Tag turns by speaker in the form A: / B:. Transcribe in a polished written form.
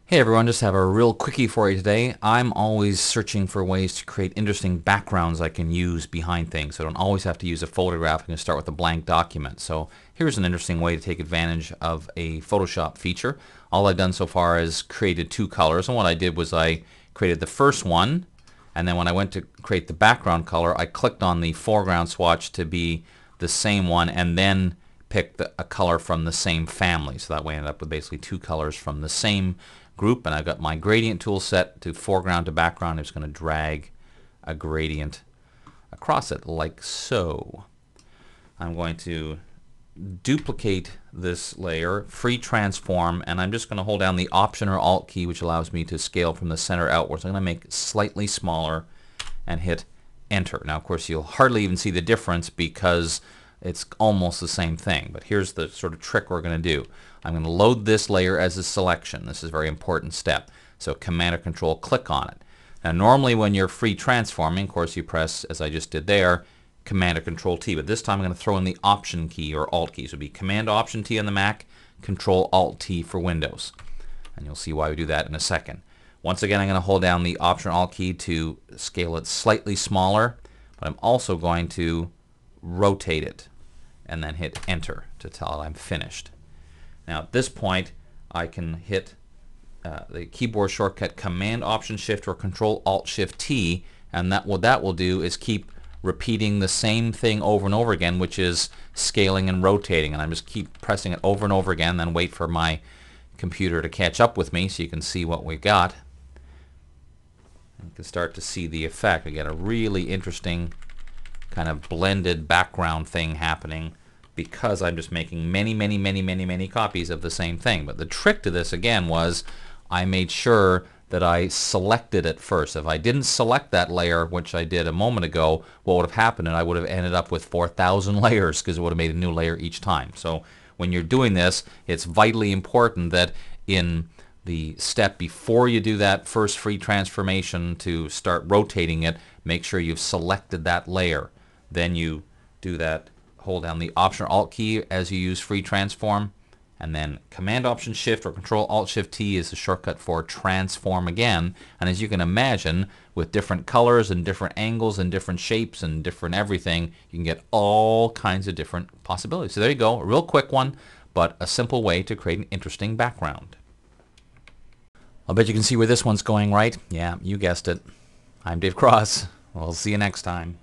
A: Hey everyone, just have a real quickie for you today. I'm always searching for ways to create interesting backgrounds I can use behind things. So I don't always have to use a photograph. I can start with a blank document. So here's an interesting way to take advantage of a Photoshop feature. All I've done so far is created two colors, and what I did was I created the first one, and then when I went to create the background color, I clicked on the foreground swatch to be the same one, and then picked a color from the same family. So that way I ended up with basically two colors from the same group, and I've got my gradient tool set to foreground to background. I'm just going to drag a gradient across it like so. I'm going to duplicate this layer, free transform, and I'm just going to hold down the Option or Alt key, which allows me to scale from the center outwards. I'm going to make it slightly smaller and hit Enter. Now of course you'll hardly even see the difference because it's almost the same thing, but here's the sort of trick we're going to do. I'm going to load this layer as a selection. This is a very important step. So Command or Control click on it. Now normally when you're free transforming, of course you press, as I just did there, Command or Control T, but this time I'm going to throw in the Option key or Alt key. So it'll be Command Option T on the Mac, Control Alt T for Windows. And you'll see why we do that in a second. Once again, I'm going to hold down the Option or Alt key to scale it slightly smaller, but I'm also going to rotate it and then hit Enter to tell it I'm finished. Now at this point I can hit the keyboard shortcut Command Option Shift or Control Alt Shift T, and what that will do is keep repeating the same thing over and over again, which is scaling and rotating, and I'm just keep pressing it over and over again, then wait for my computer to catch up with me so you can see what we got. You can start to see the effect. We get a really interesting kind of blended background thing happening because I'm just making many copies of the same thing. But the trick to this again was I made sure that I selected it first. If I didn't select that layer, which I did a moment ago, what would have happened? And I would have ended up with 4,000 layers because it would have made a new layer each time. So when you're doing this, it's vitally important that in the step before you do that first free transformation to start rotating it, make sure you've selected that layer. Then you do that, hold down the Option or Alt key as you use free transform, and then Command Option Shift or Control Alt Shift T is the shortcut for transform again. And as you can imagine, with different colors and different angles and different shapes and different everything, you can get all kinds of different possibilities. So there you go, a real quick one, but a simple way to create an interesting background. I'll bet you can see where this one's going, right? Yeah, you guessed it. I'm Dave Cross. We'll see you next time.